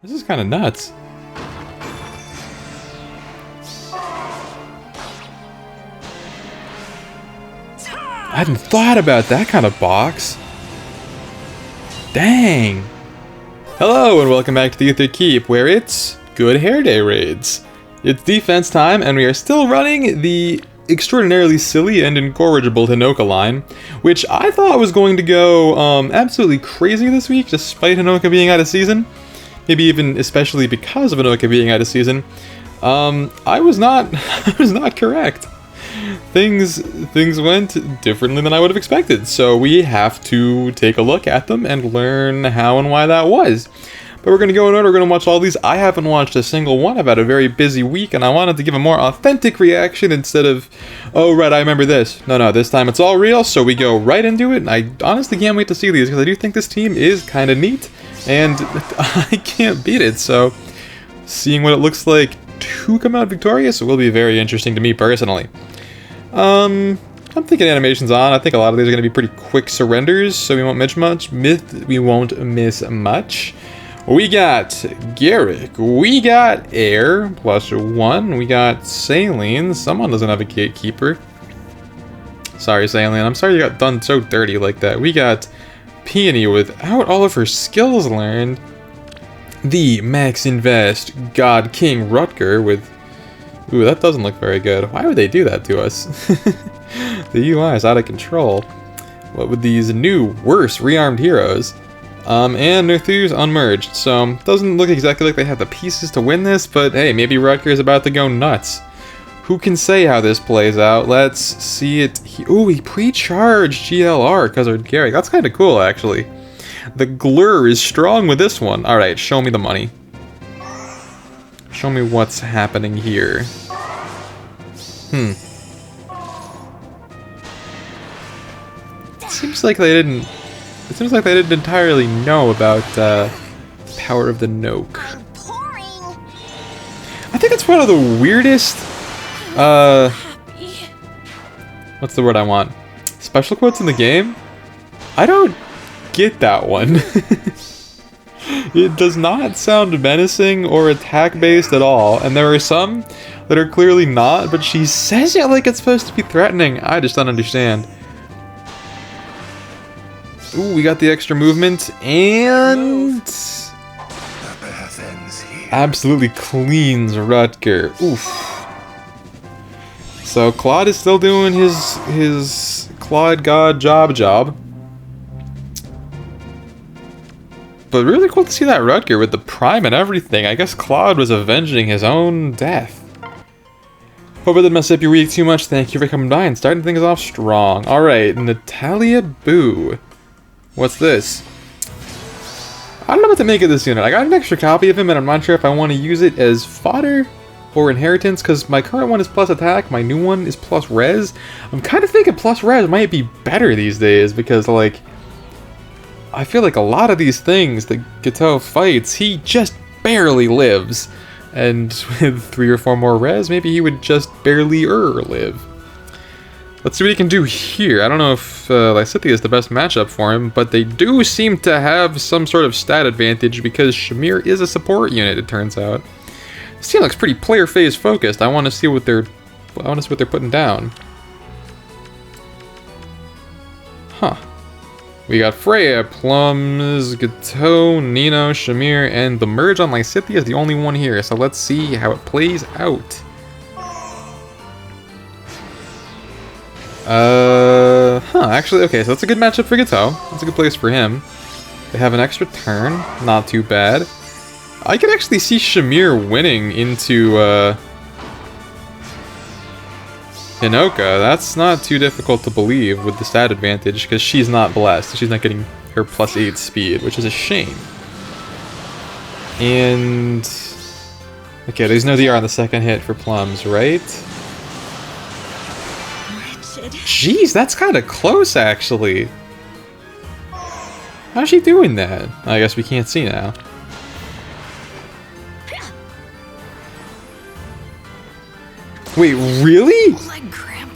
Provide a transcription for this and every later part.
This is kind of nuts. I hadn't thought about that kind of box. Dang. Hello and welcome back to the Aether Keep, where it's Good Hair Day raids. It's defense time, and we are still running the extraordinarily silly and incorrigible Hinoka line, which I thought was going to go absolutely crazy this week, despite Hinoka being out of season. Maybe even especially because of Hinoka being out of season. I was not correct. Things went differently than I would have expected, so we have to take a look at them and learn how and why that was. But we're going to go in order, we're going to watch all these. I haven't watched a single one. I've had a very busy week, and I wanted to give a more authentic reaction instead of, oh right, I remember this. No, this time it's all real, so we go right into it, and I honestly can't wait to see these, because I do think this team is kind of neat, and I can't beat it, so seeing what it looks like to come out victorious will be very interesting to me personally. I'm thinking animation's on. I think a lot of these are going to be pretty quick surrenders, so we won't miss much. We won't miss much. We got Garrick. We got Air, +1. We got Saline. Someone doesn't have a gatekeeper. Sorry, Saline. I'm sorry you got done so dirty like that. We got Peony without all of her skills learned. The Max Invest God King Rutger with... Ooh, that doesn't look very good. Why would they do that to us? The UI is out of control. What with these new, worse rearmed heroes? And Nerthu's unmerged, so doesn't look exactly like they have the pieces to win this, but hey, maybe Rutger is about to go nuts. Who can say how this plays out? Let's see it. Ooh, he pre-charged GLR because of Garrick. That's kind of cool, actually. The Glur is strong with this one. Alright, show me the money. Show me what's happening here. It seems like they didn't entirely know about Power of the Noke. I think it's one of the weirdest what's the word I want? Special quotes in the game? I don't get that one. It does not sound menacing or attack-based at all, and there are some that are clearly not, but she says it like it's supposed to be threatening. I just don't understand. Ooh, we got the extra movement, and... absolutely cleans Rutger. Oof. So Claude is still doing his Claude God job. But really cool to see that Rutger with the prime and everything. I guess Claude was avenging his own death. Hope I didn't mess up your week too much. Thank you for coming by and starting things off strong. Alright, Natalia Boo. What's this? I don't know what to make of this unit. I got an extra copy of him and I'm not sure if I want to use it as fodder or inheritance, because my current one is plus attack, my new one is plus res. I'm kind of thinking plus res might be better these days, because like... I feel like a lot of these things that Gateau fights, he just barely lives. And with 3 or 4 more res, maybe he would just barely live. Let's see what he can do here. I don't know if Lysithea is the best matchup for him, but they do seem to have some sort of stat advantage because Shamir is a support unit, it turns out. This team looks pretty player phase focused. I want to see what they're putting down. Huh. We got Freya, Plums, Gateau, Nino, Shamir, and the merge on Lysithea is the only one here, so let's see how it plays out. Actually, okay, so that's a good matchup for Gateau. That's a good place for him. They have an extra turn, not too bad. I could actually see Shamir winning into, Hinoka. That's not too difficult to believe with the stat advantage, because she's not blessed. She's not getting her +8 speed, which is a shame. And... okay, there's no DR on the second hit for Plums, right? Jeez, that's kind of close, actually. How's she doing that? I guess we can't see now. Wait, really? Leg cramp.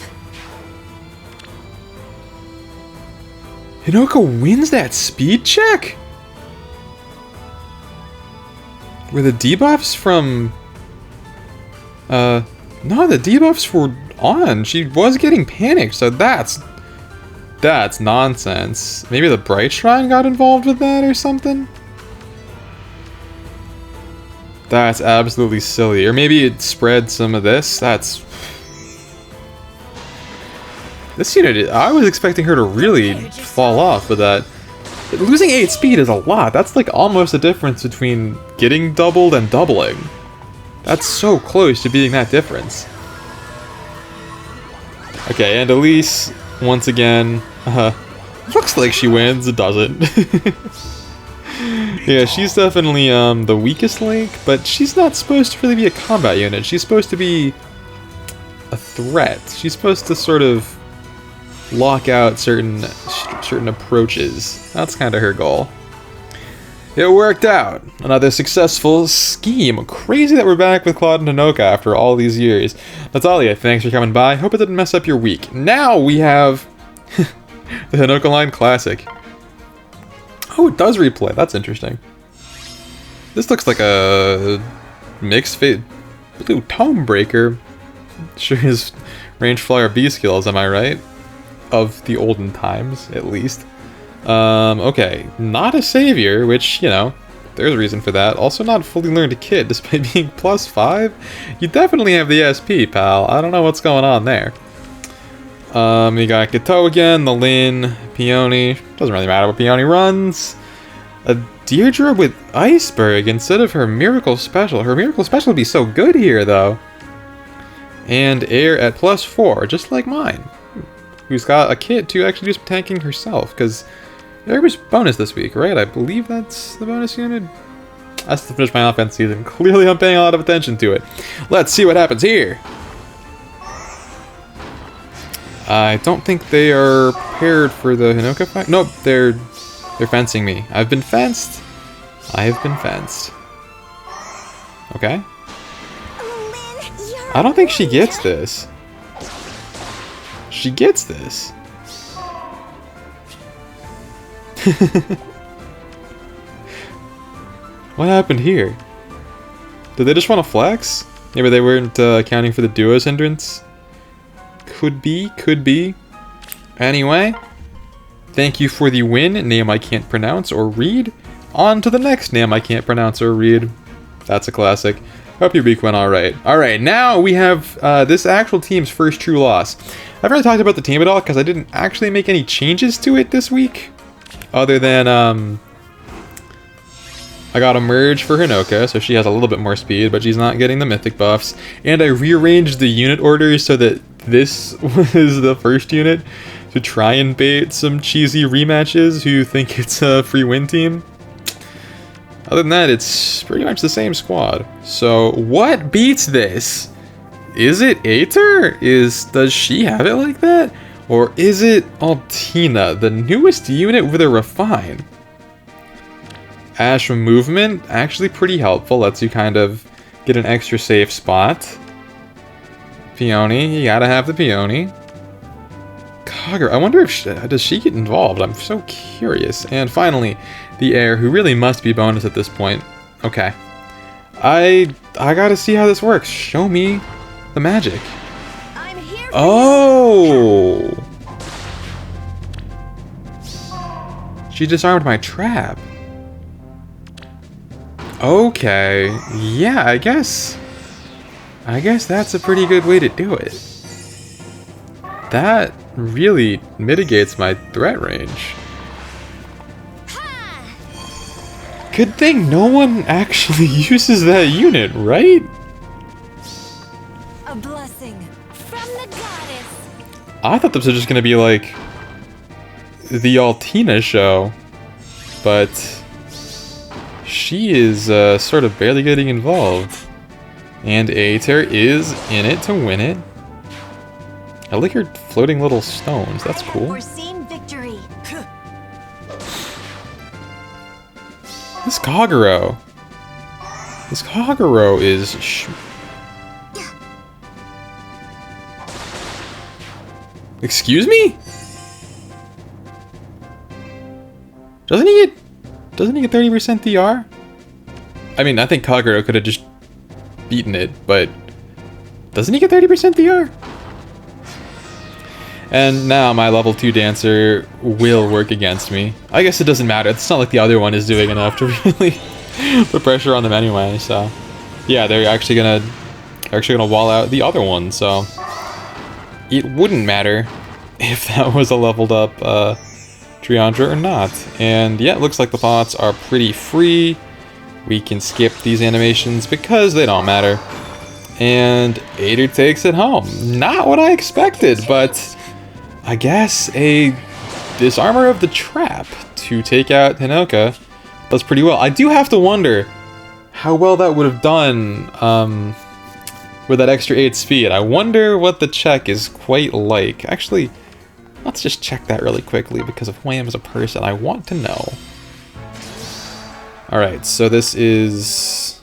Hinoka wins that speed check? Were the debuffs from... no, the debuffs were on. She was getting panicked, so that's nonsense. Maybe the Bright Shrine got involved with that or something? That's absolutely silly. Or maybe it spread some of this. This unit, I was expecting her to really fall off with that. Losing 8 speed is a lot. That's like almost the difference between getting doubled and doubling. That's so close to being that difference. Okay, and Elise, once again, looks like she wins. It doesn't. Yeah, she's definitely the weakest link, but she's not supposed to really be a combat unit. She's supposed to be a threat. She's supposed to sort of lock out certain approaches. That's kind of her goal. It worked out. Another successful scheme. Crazy that we're back with Claude and Hinoka after all these years. Natalia, thanks for coming by. Hope it didn't mess up your week. Now we have the Hinoka Line Classic. Oh, it does replay. That's interesting. This looks like a mixed fate blue Tome Breaker. Sure is range flyer B skills, am I right? Of the olden times, at least. Okay, not a savior, which, you know, there's a reason for that. Also not fully learned a kid, despite being +5. You definitely have the SP, pal. I don't know what's going on there. You got Gateau again, the Lin, Peony. Doesn't really matter what Peony runs. A Deirdre with Iceberg instead of her Miracle Special. Her Miracle Special would be so good here, though. And Air at +4, just like mine. Who's got a kit to actually do some tanking herself, because there was bonus this week, right? I believe that's the bonus unit. That's to finish my offense season. Clearly I'm paying a lot of attention to it. Let's see what happens here. I don't think they are prepared for the Hinoka fight. Nope, they're fencing me. I've been fenced. I have been fenced. Okay. I don't think she gets this. She gets this. What happened here? Did they just want to flex? Maybe they weren't accounting for the duo's hindrance? Could be, could be. Anyway, thank you for the win, name I can't pronounce or read. On to the next name I can't pronounce or read. That's a classic. Hope your week went alright. Alright, now we have this actual team's first true loss. I haven't really talked about the team at all because I didn't actually make any changes to it this week. Other than, I got a merge for Hinoka, so she has a little bit more speed, but she's not getting the mythic buffs. And I rearranged the unit orders so that this was the first unit to try and bait some cheesy rematches who think it's a free win team. Other than that, it's pretty much the same squad. So, what beats this? Is it Aether? Does she have it like that? Or is it Altina, the newest unit with a refine? Ash movement, actually pretty helpful. Lets you kind of get an extra safe spot. Peony, you gotta have the Peony. Kagura, I wonder if does she get involved? I'm so curious. And finally, the Air, who really must be bonus at this point. Okay. I gotta see how this works. Show me the magic. I'm here. Oh! She disarmed my trap. Okay. Yeah, I guess that's a pretty good way to do it. That really mitigates my threat range. Good thing no one actually uses that unit, right? A blessing from the goddess. I thought this was just gonna be like the Altina show, but she is sort of barely getting involved. And Aether is in it to win it. I like her floating little stones. That's cool. Foreseen victory. This Kagura. This Kagura is... Excuse me? Doesn't he get 30% DR? I mean, I think Kagero could have just beaten it, but doesn't he get 30% DR? And now my level 2 dancer will work against me. I guess it doesn't matter. It's not like the other one is doing enough to really put pressure on them anyway. So yeah, they're actually gonna wall out the other one. So it wouldn't matter if that was a leveled up Triandra or not. And yeah, it looks like the pots are pretty free. We can skip these animations because they don't matter. And Aether takes it home. Not what I expected, but I guess a Disarmor of the Trap to take out Hinoka does pretty well. I do have to wonder how well that would have done with that extra 8 speed. I wonder what the check is quite like. Actually, let's just check that really quickly because of who I am as a person. I want to know. Alright, so this is...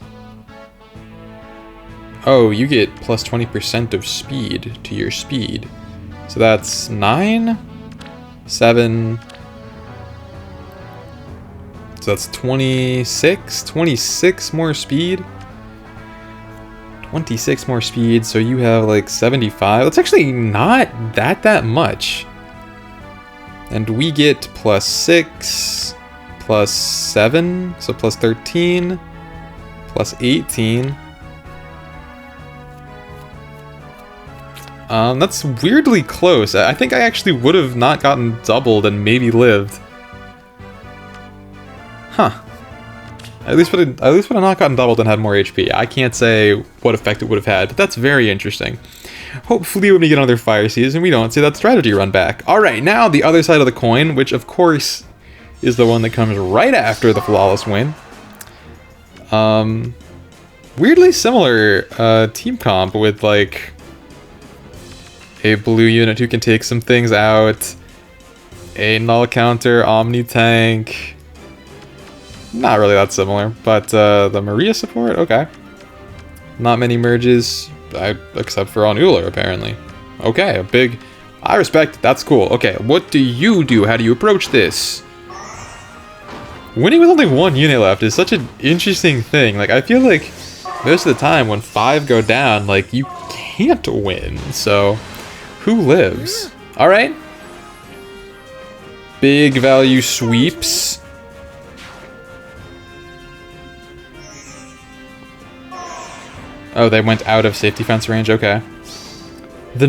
Oh, you get plus 20% of speed to your speed. So that's 9, 7... So that's 26 more speed. 26 more speed, so you have like 75. That's actually not that much. And we get plus 6, plus 7, so plus 13, plus 18. That's weirdly close. I think I actually would have not gotten doubled and maybe lived. Huh. At least would have not gotten doubled and had more HP. I can't say what effect it would have had, but that's very interesting. Hopefully when we get another fire season, we don't see that strategy run back. Alright, now the other side of the coin, which of course is the one that comes right after the flawless win. Weirdly similar team comp with like a blue unit who can take some things out, a null counter Omni tank. Not really that similar, but the Maria support, okay. Not many merges, except for on Uller, apparently. Okay, a big... I respect it, that's cool. Okay, what do you do? How do you approach this? Winning with only one unit left is such an interesting thing. Like, I feel like most of the time when 5 go down, like, you can't win, so... Who lives? Alright. Big value sweeps. Oh, they went out of safety fence range, okay. The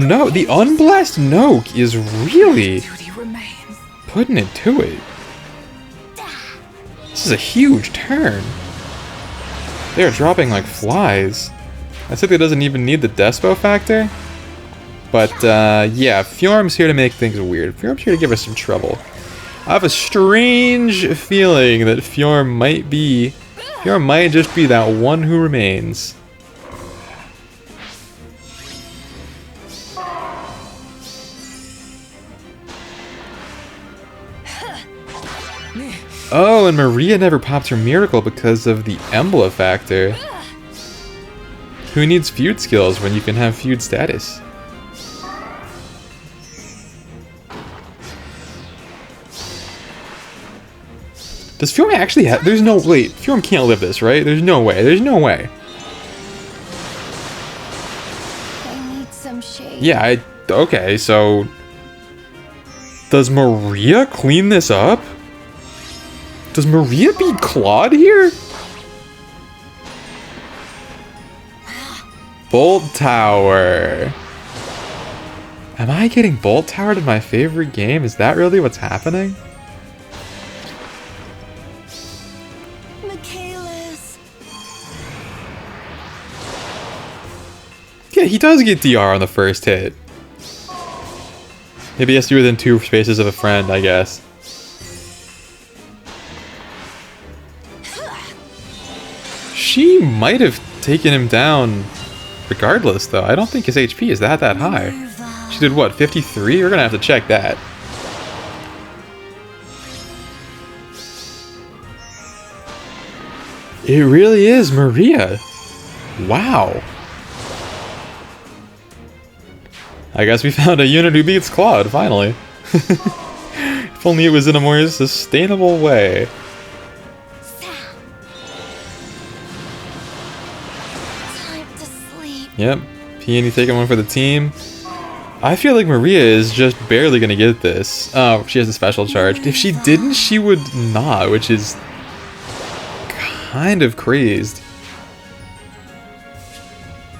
Unblessed Noke is really putting it to it. This is a huge turn. They're dropping like flies. I think it doesn't even need the Despo factor. But yeah, Fjorm's here to make things weird. Fjorm's here to give us some trouble. I have a strange feeling that Fjorm might just be that one who remains. Oh, and Maria never popped her miracle because of the Embla factor. Who needs feud skills when you can have feud status? Does Fjorm actually have... There's no... Wait, Fjorm can't live this, right? There's no way. There's no way. I need some shade. Yeah, okay, so... Does Maria clean this up? Does Maria beat Claude here? Bolt Tower. Am I getting Bolt Towered in my favorite game? Is that really what's happening? Yeah, he does get DR on the first hit. Maybe he has to be within 2 spaces of a friend, I guess. She might have taken him down regardless, though. I don't think his HP is that high. She did what, 53? We're gonna have to check that. It really is Maria. Wow. I guess we found a unit who beats Claude, finally. If only it was in a more sustainable way. Yep. Peony taking one for the team. I feel like Maria is just barely gonna get this. Oh, she has a special charge. If she didn't, she would not, which is kind of crazed.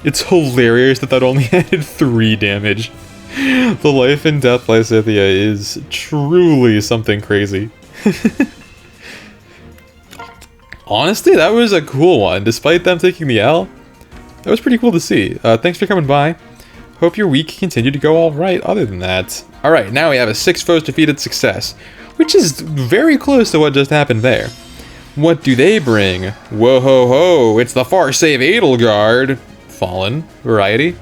It's hilarious that only added 3 damage. The life and death Lysithea is truly something crazy. Honestly, that was a cool one. Despite them taking the L, that was pretty cool to see. Thanks for coming by. Hope your week continued to go alright other than that. Alright, now we have a 6 foes defeated success, which is very close to what just happened there. What do they bring? Whoa ho ho, it's the Far Save Edelgard. Fallen variety.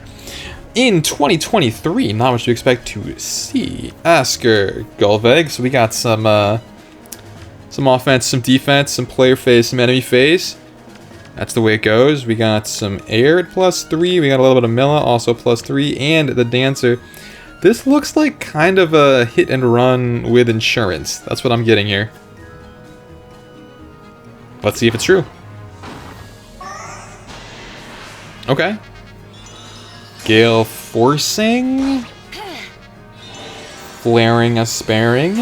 In 2023, not much to expect to see. Asker, Gulveg, so we got some offense, some defense, some player phase, some enemy phase. That's the way it goes. We got some air at +3. We got a little bit of Milla, also +3. And the Dancer. This looks like kind of a hit and run with insurance. That's what I'm getting here. Let's see if it's true. Okay. Gale forcing. Flaring a sparing.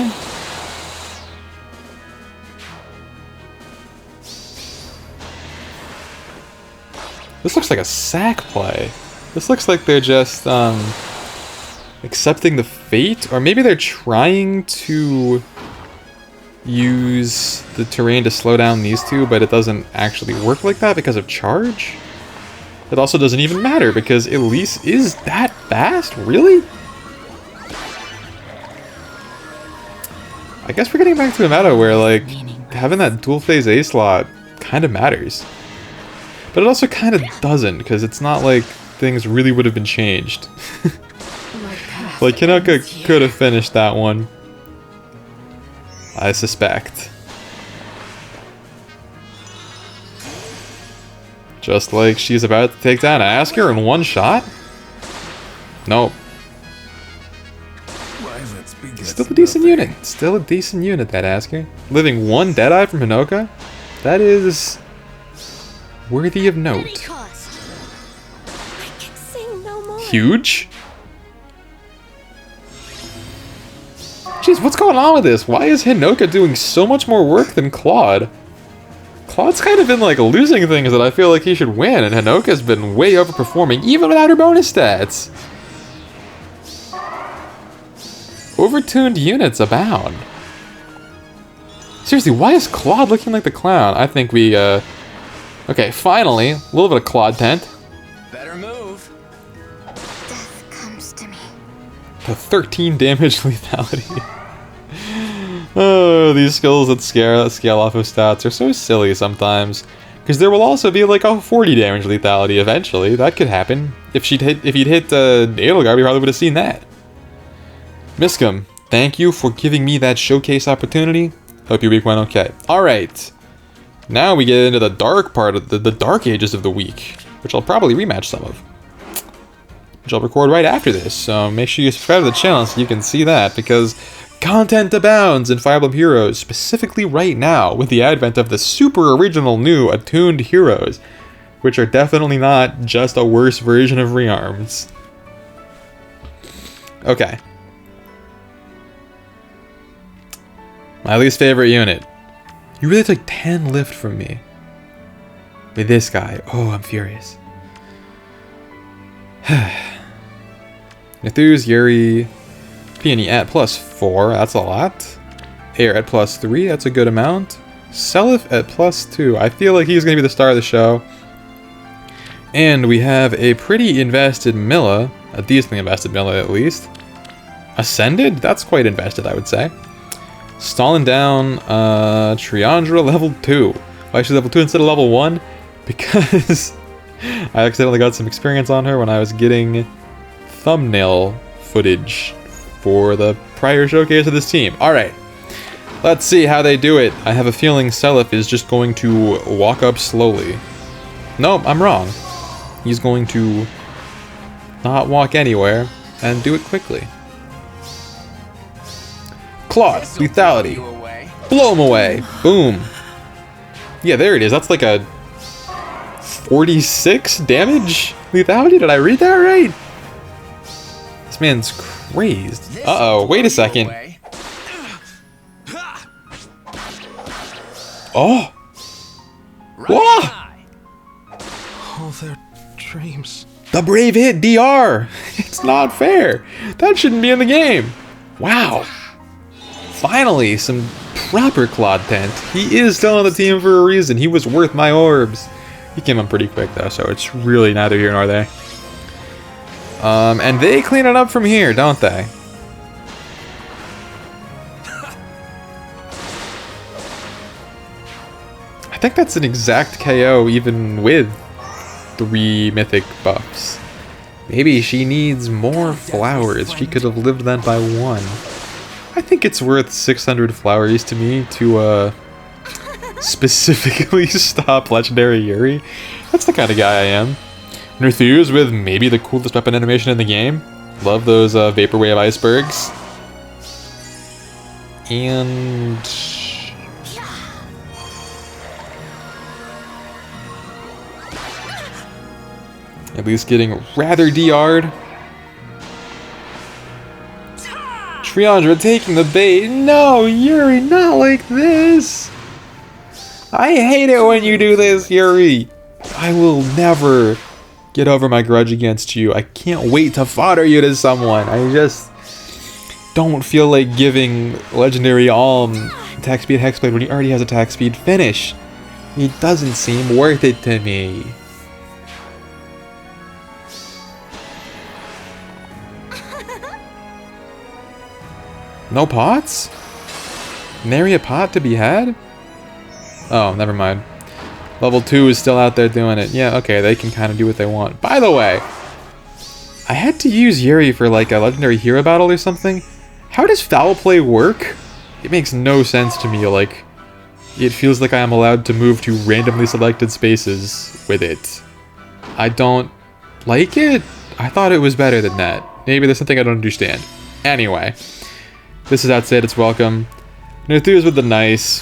This looks like a sack play. This looks like they're just accepting the fate, or maybe they're trying to use the terrain to slow down these two, but it doesn't actually work like that because of charge. It also doesn't even matter because Elise is that fast? Really? I guess we're getting back to a meta where like having that dual phase A slot kind of matters. But it also kind of doesn't, because it's not like things really would have been changed. Like, Hinoka could have finished that one. I suspect. Just like she's about to take down Asker in one shot? Nope. Still a decent unit. Still a decent unit, that Asker. Living 1 Deadeye from Hinoka? That is worthy of note. Huge? Jeez, what's going on with this? Why is Hinoka doing so much more work than Claude? Claude's kind of been like losing things that I feel like he should win, and Hinoka's been way overperforming even without her bonus stats. Overtuned units abound. Seriously, why is Claude looking like the clown? I think we, okay, finally, a little bit of Claude tent. Better move. Death comes to me. The 13 damage lethality. Oh, these skills that scale off of stats are so silly sometimes. Because there will also be like a 40 damage lethality eventually. That could happen. If you'd hit Edelgard, we probably would have seen that. Miscom, thank you for giving me that showcase opportunity. Hope your week went okay. Alright. Now we get into the dark part of the dark ages of the week, which I'll probably rematch some of. Which I'll record right after this, so make sure you subscribe to the channel so you can see that, because content abounds in Fire Emblem Heroes, specifically right now, with the advent of the super original new attuned heroes, which are definitely not just a worse version of Rearms. Okay. My least favorite unit. You really took 10 lift from me. With this guy. Oh, I'm furious. Nithuz, Yuri, Peony at +4, that's a lot. Air at +3, that's a good amount. Seliph at +2, I feel like he's going to be the star of the show. And we have a pretty invested Milla, a decently invested Milla at least. Ascended? That's quite invested, I would say. Stalling down Triandra level 2. Why is she level 2 instead of level 1? Because I accidentally got some experience on her when I was getting thumbnail footage for the prior showcase of this team. Alright, let's see how they do it. I have a feeling Seliph is just going to walk up slowly. Nope, I'm wrong. He's going to not walk anywhere and do it quickly. Claude, lethality. Blow him away. Boom. Yeah, there it is. That's like a 46 damage lethality. Did I read that right? This man's crazed. Uh-oh, wait a second. Oh! Whoa! All their dreams. The brave hit DR! It's not fair. That shouldn't be in the game. Wow. Finally, some proper content. He is still on the team for a reason. He was worth my orbs. He came on pretty quick though, so it's really neither here nor there. And they clean it up from here, don't they? I think that's an exact KO even with 3 mythic buffs. Maybe she needs more flowers. She could have lived that by 1. I think it's worth 600 flowers to me to specifically stop Legendary Yuri. That's the kind of guy I am. Nerthuse with maybe the coolest weapon animation in the game. Love those Vaporwave icebergs. And... at least getting rather DR'd. Triandra taking the bait. No, Yuri, not like this. I hate it when you do this, Yuri. I will never get over my grudge against you. I can't wait to fodder you to someone. I just don't feel like giving Legendary Alm attack speed Hexblade when he already has attack speed finish. It doesn't seem worth it to me. No pots? Nary a pot to be had? Oh, never mind. Level 2 is still out there doing it. Yeah, okay, they can kind of do what they want. By the way, I had to use Yuri for like a legendary hero battle or something. How does foul play work? It makes no sense to me. Like, it feels like I am allowed to move to randomly selected spaces with it. I don't like it. I thought it was better than that. Maybe there's something I don't understand. Anyway. This is outside, it's welcome. Nerthuse with the nice.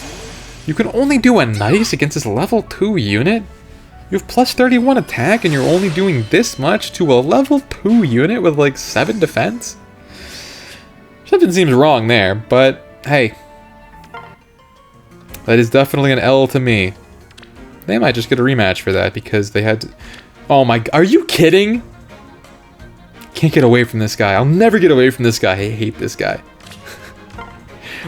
You can only do a nice against this level 2 unit? You have plus 31 attack and you're only doing this much to a level 2 unit with like 7 defense? Something seems wrong there, but hey. That is definitely an L to me. They might just get a rematch for that because they had to... Oh my... Are you kidding? Can't get away from this guy. I'll never get away from this guy. I hate this guy.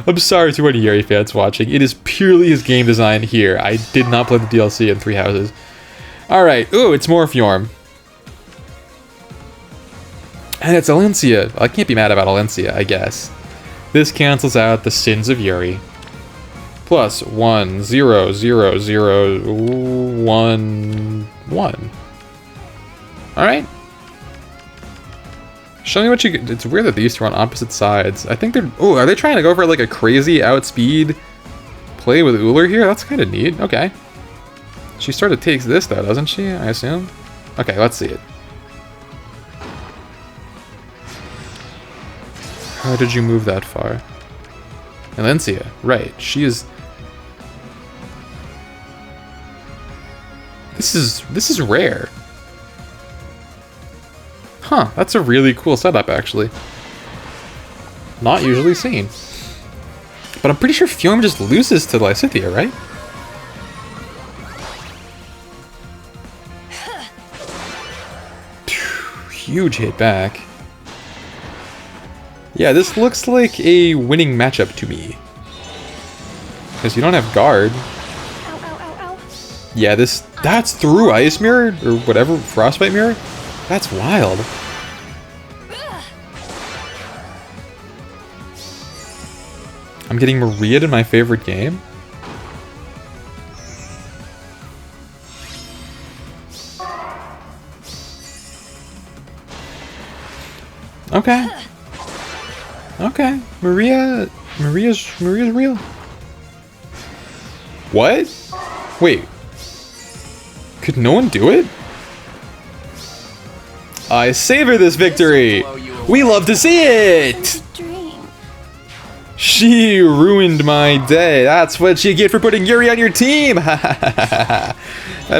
I'm sorry to any Yuri fans watching. It is purely his game design here. I did not play the DLC in 3 houses. Alright. Ooh, it's Morphiorm. And it's Alencia. I can't be mad about Alencia, I guess. This cancels out the sins of Yuri. Plus 1, 0, 0, 0, 1, 1. Alright. Show me what you... It's weird that these two are on opposite sides. I think they're... Oh, are they trying to go for like a crazy outspeed play with Uller here? That's kind of neat. Okay. She sort of takes this though, doesn't she? I assume? Okay, let's see it. How did you move that far? Alencia. Right. She is... This is rare. Huh, that's a really cool setup, actually. Not usually seen. But I'm pretty sure Fjorm just loses to Lysithea, right? Huge hit back. Yeah, this looks like a winning matchup to me. Because you don't have guard. Ow, ow, ow, ow. Yeah, that's through Ice Mirror, or whatever, Frostbite Mirror? That's wild. I'm getting Maria'd in my favorite game? Okay. Okay. Maria's real. What? Wait. Could no one do it? I savor this victory! We love to see it! She ruined my day. That's what you get for putting Yuri on your team!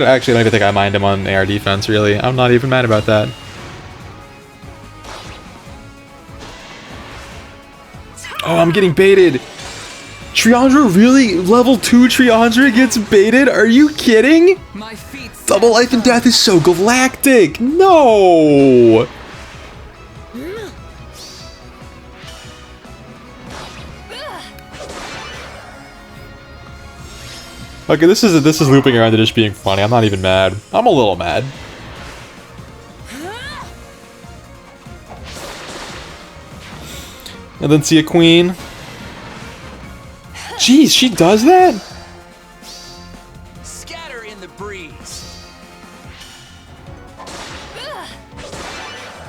actually don't even think I mind him on AR defense, really. I'm not even mad about that. Oh, I'm getting baited. Triandra, really? Level 2 Triandra gets baited? Are you kidding? Double life and death is so galactic. No. Okay, this is looping around to just being funny. I'm not even mad. I'm a little mad. And then see a queen. Jeez, she does that? Scatter in the breeze.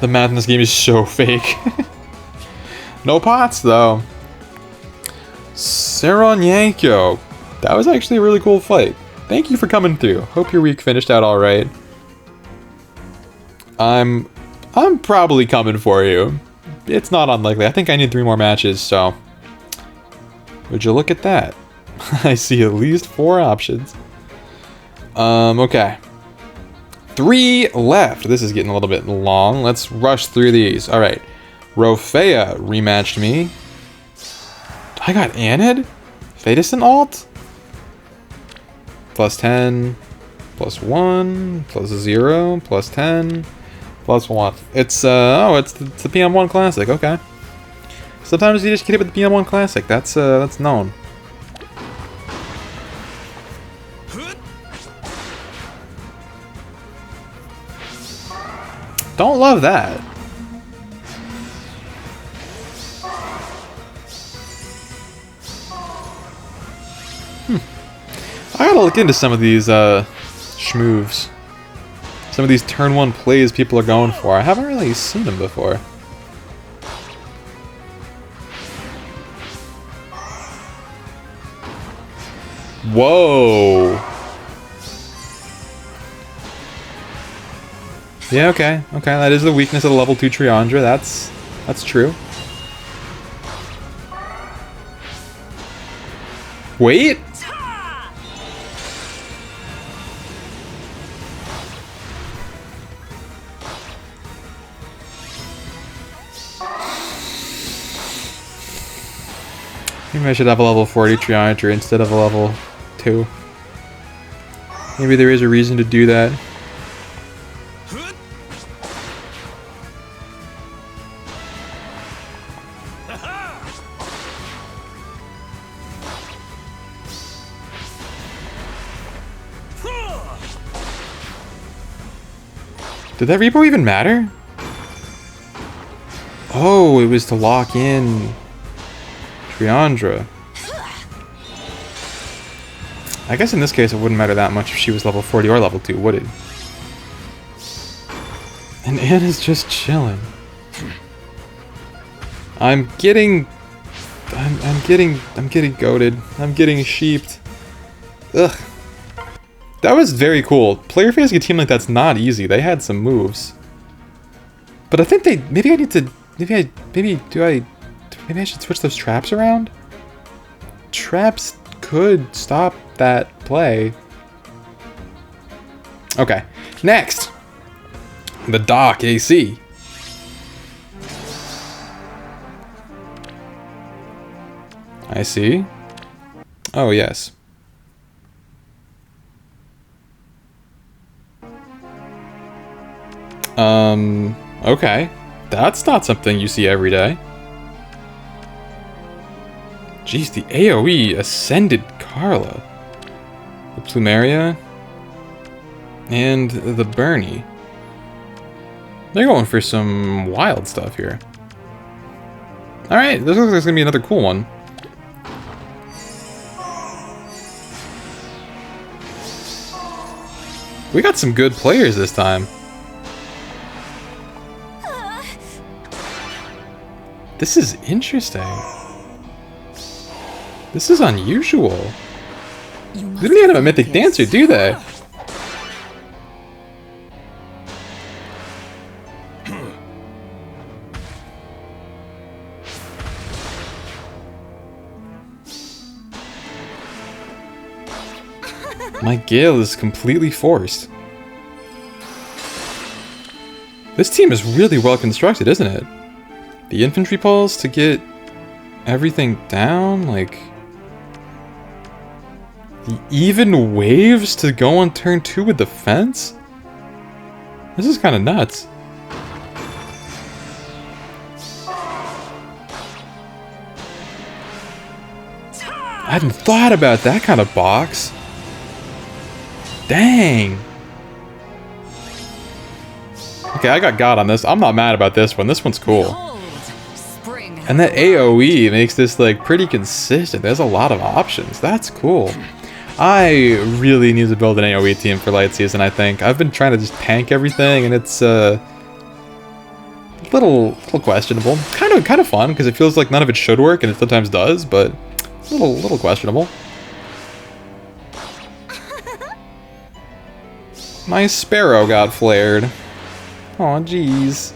The math in this game is so fake. No pots though. Seronyanko. That was actually a really cool fight. Thank you for coming through. Hope your week finished out alright. I'm probably coming for you. It's not unlikely. I think I need 3 more matches, so... Would you look at that? I see at least 4 options. Okay. 3 left. This is getting a little bit long. Let's rush through these. Alright. Rofea rematched me. I got Anid? Fadistant alt? Plus 10, plus 1, plus 0, plus 10, plus 1. It's, oh, it's the PM1 Classic, okay. Sometimes you just get it with the PM1 Classic, that's known. Don't love that. I gotta look into some of these schmoves. Some of these turn 1 plays people are going for. I haven't really seen them before. Whoa. Yeah, okay. Okay, that is the weakness of the level 2 Triandra. That's true. Wait. Maybe I should have a level 40 Triandra instead of a level 2. Maybe there is a reason to do that. Did that repo even matter? Oh, it was to lock in Triandra. I guess in this case it wouldn't matter that much if she was level 40 or level 2, would it? And Anna's just chilling. I'm getting goated. I'm getting sheeped. Ugh. That was very cool. Player facing a team like that's not easy. They had some moves. But I think maybe I need to maybe I should switch those traps around? Traps could stop that play. Okay. Next. The Dock AC. I see. Oh, yes. Okay. That's not something you see every day. Jeez, the AoE Ascended Carla. The Plumeria. And the Bernie. They're going for some wild stuff here. Alright, this looks like it's gonna be another cool one. We got some good players this time. This is interesting. This is unusual. They don't even have a mythic dancer, do they? My Gale is completely forced. This team is really well constructed, isn't it? The infantry pulls to get everything down, like... The even waves to go on turn 2 with the fence? This is kind of nuts. I hadn't thought about that kind of box. Dang. Okay, I got God on this. I'm not mad about this one. This one's cool. And that AoE makes this like pretty consistent. There's a lot of options. That's cool. I really need to build an AoE team for Light Season, I think. I've been trying to just tank everything, and it's little questionable. Kind of fun, because it feels like none of it should work, and it sometimes does, but it's a little questionable. My Sparrow got flared. Aw, jeez.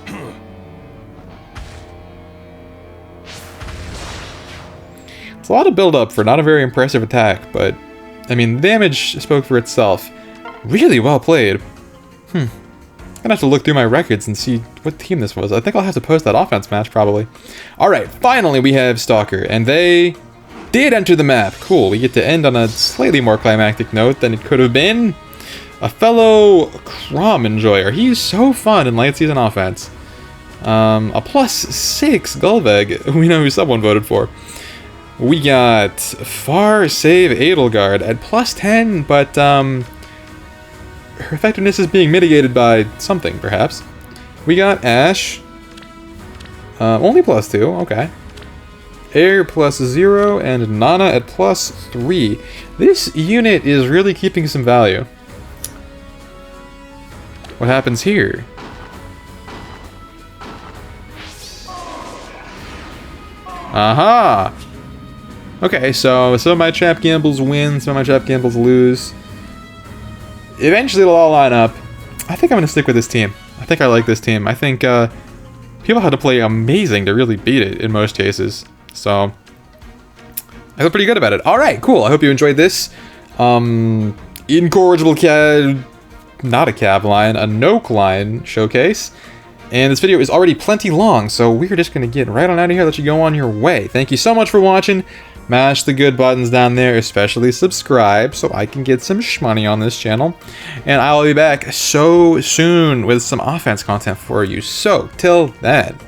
It's a lot of build-up for not a very impressive attack, but... I mean, the damage spoke for itself. Really well played. Gonna have to look through my records and see what team this was. I think I'll have to post that offense match, probably. Alright, finally we have Stalker, and they did enter the map. Cool, we get to end on a slightly more climactic note than it could have been. A fellow Crom enjoyer. He's so fun in Light Season offense. A +6 Gulveg, we know who someone voted for. We got Far Save Edelgard at +10, but her effectiveness is being mitigated by something, perhaps. We got Ash, only +2, okay. Air +0, and Nana at +3. This unit is really keeping some value. What happens here? Aha! Okay, so some of my trap gambles win, some of my trap gambles lose. Eventually it'll all line up. I think I'm going to stick with this team. I think I like this team. I think people had to play amazing to really beat it in most cases. So, I feel pretty good about it. Alright, cool. I hope you enjoyed this. Incorrigible not a cab line, a Noke line showcase. And this video is already plenty long, so we're just going to get right on out of here, let you go on your way. Thank you so much for watching. Mash the good buttons down there, especially subscribe, so I can get some shmoney on this channel. And I'll be back so soon with some offense content for you. So, till then.